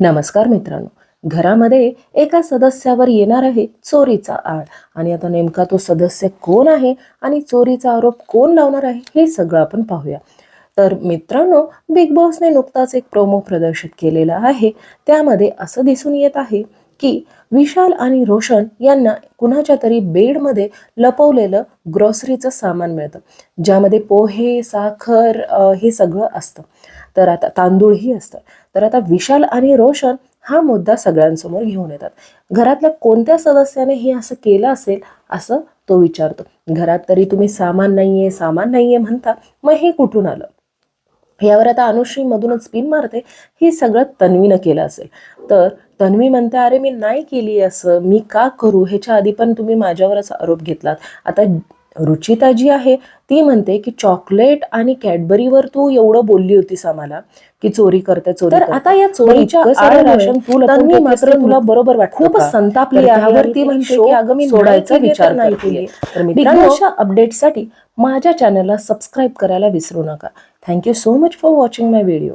नमस्कार मित्रांनो. घरामध्ये एका सदस्यावर येणार आहे चोरीचा आळ आणि आता नेमका तो सदस्य कोण आहे आणि चोरीचा आरोप कोण लावणार आहे हे सगळं आपण पाहूया. तर मित्रांनो, बिग बॉसने नुकताच एक प्रोमो प्रदर्शित केलेला आहे. त्यामध्ये असं दिसून येत आहे की विशाल आणि रोशन यांना कुणाच्या तरी बेडमध्ये लपवलेलं ग्रॉसरीचं सामान मिळतं, ज्यामध्ये पोहे, साखर हे सगळं असतं. तर आता तांदूळही असतं. तर आता विशाल आणि रोशन हा मुद्दा सगळ्यांसमोर घेऊन येतात. घरातल्या कोणत्या सदस्याने हे असं केलं असेल असं तो विचारतो. घरात तरी तुम्ही सामान नाहीये म्हणता, मग हे कुठून आलं? यावर आता अनुश्री मधूनच स्पिन मारते, हे सगळं तन्वीनं केलं असेल. तर तन्वी म्हणते, अरे मी नाही केली असं, मी का करू? ह्याच्या आधी पण तुम्ही माझ्यावरच आरोप घेतलात. आता रुचिता जी आहे ती म्हणते की चॉकलेट आणि कॅडबरीवर तू एवढं बोलली होतीस आम्हाला की चोरी करते. तर आता या चोरीच्या आळामुळे तन्वी मात्र तुला बरोबर वाटतं, खूप संतापली आहे. ती म्हणते की अगं मी सोडायचा विचार नाही केले. तर मित्रांनो, अपडेटसाठी माझ्या चॅनलला सबस्क्राईब करायला विसरू नका. Thank you so much for watching my video.